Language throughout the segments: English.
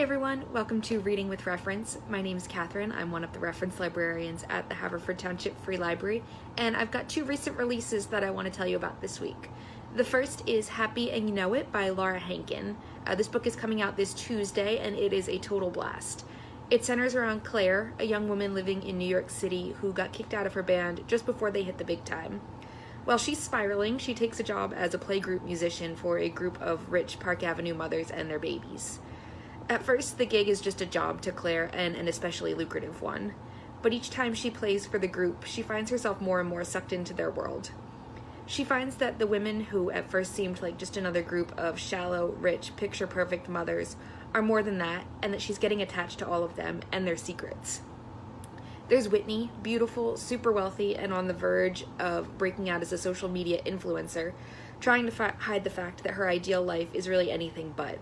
everyone, welcome to Reading with Reference. My name is Katherine. I'm one of the reference librarians at the Haverford Township Free Library, and I've got two recent releases that I want to tell you about this week. The first is Happy and You Know It by Laura Hankin. This book is coming out this Tuesday, and it is a total blast. It centers around Claire, a young woman living in New York City who got kicked out of her band just before they hit the big time. While she's spiraling, she takes a job as a playgroup musician for a group of rich Park Avenue mothers and their babies. At first, the gig is just a job to Claire, and an especially lucrative one. But each time she plays for the group, she finds herself more and more sucked into their world. She finds that the women who at first seemed like just another group of shallow, rich, picture-perfect mothers are more than that, and that she's getting attached to all of them and their secrets. There's Whitney, beautiful, super wealthy, and on the verge of breaking out as a social media influencer, trying to hide the fact that her ideal life is really anything but.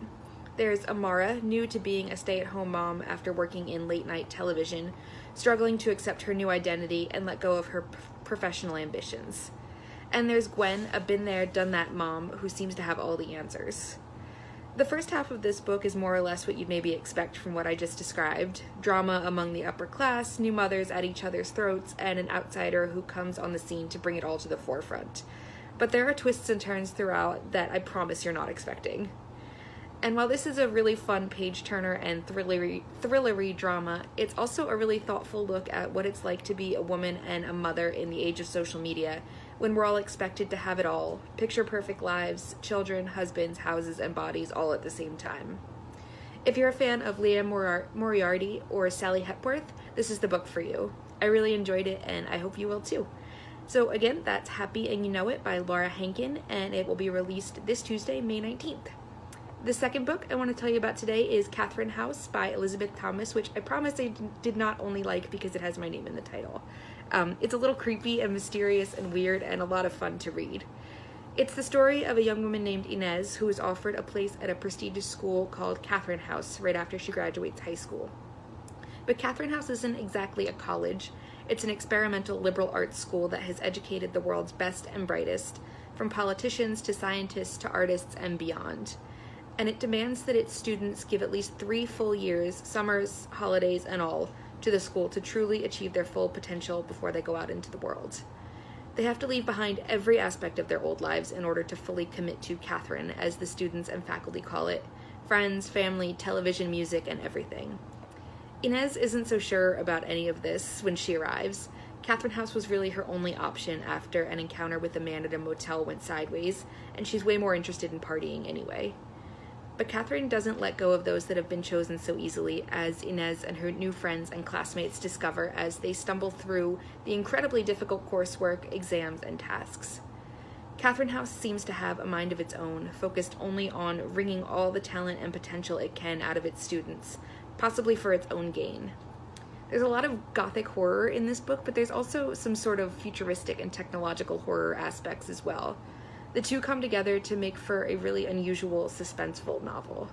There's Amara, new to being a stay-at-home mom after working in late-night television, struggling to accept her new identity and let go of her professional ambitions. And there's Gwen, a been-there, done-that mom who seems to have all the answers. The first half of this book is more or less what you'd maybe expect from what I just described. Drama among the upper class, new mothers at each other's throats, and an outsider who comes on the scene to bring it all to the forefront. But there are twists and turns throughout that I promise you're not expecting. And while this is a really fun page-turner and thrillery drama, it's also a really thoughtful look at what it's like to be a woman and a mother in the age of social media, when we're all expected to have it all, picture-perfect lives, children, husbands, houses, and bodies all at the same time. If you're a fan of Leah Moriarty or Sally Hepworth, this is the book for you. I really enjoyed it, and I hope you will too. So again, that's Happy and You Know It by Laura Hankin, and it will be released this Tuesday, May 19th. The second book I want to tell you about today is Catherine House by Elizabeth Thomas, which I promise I did not only like because it has my name in the title. It's a little creepy and mysterious and weird and a lot of fun to read. It's the story of a young woman named Inez who is offered a place at a prestigious school called Catherine House right after she graduates high school. But Catherine House isn't exactly a college. It's an experimental liberal arts school that has educated the world's best and brightest, from politicians to scientists to artists and beyond. And it demands that its students give at least 3 full years, summers, holidays, and all, to the school to truly achieve their full potential before they go out into the world. They have to leave behind every aspect of their old lives in order to fully commit to Catherine, as the students and faculty call it, friends, family, television, music, and everything. Inez isn't so sure about any of this when she arrives. Catherine House was really her only option after an encounter with a man at a motel went sideways, and she's way more interested in partying anyway. But Catherine doesn't let go of those that have been chosen so easily, as Inez and her new friends and classmates discover as they stumble through the incredibly difficult coursework, exams, and tasks. Catherine House seems to have a mind of its own, focused only on wringing all the talent and potential it can out of its students, possibly for its own gain. There's a lot of gothic horror in this book, but there's also some sort of futuristic and technological horror aspects as well. The two come together to make for a really unusual, suspenseful novel.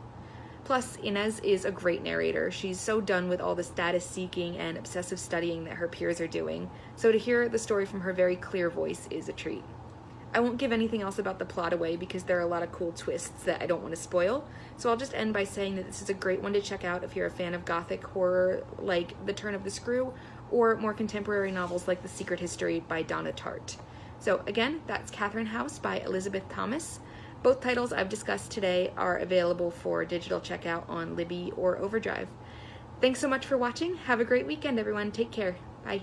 Plus, Inez is a great narrator. She's so done with all the status-seeking and obsessive studying that her peers are doing, so to hear the story from her very clear voice is a treat. I won't give anything else about the plot away because there are a lot of cool twists that I don't want to spoil, so I'll just end by saying that this is a great one to check out if you're a fan of gothic horror like The Turn of the Screw, or more contemporary novels like The Secret History by Donna Tartt. So again, that's Catherine House by Elizabeth Thomas. Both titles I've discussed today are available for digital checkout on Libby or Overdrive. Thanks so much for watching. Have a great weekend, everyone. Take care. Bye.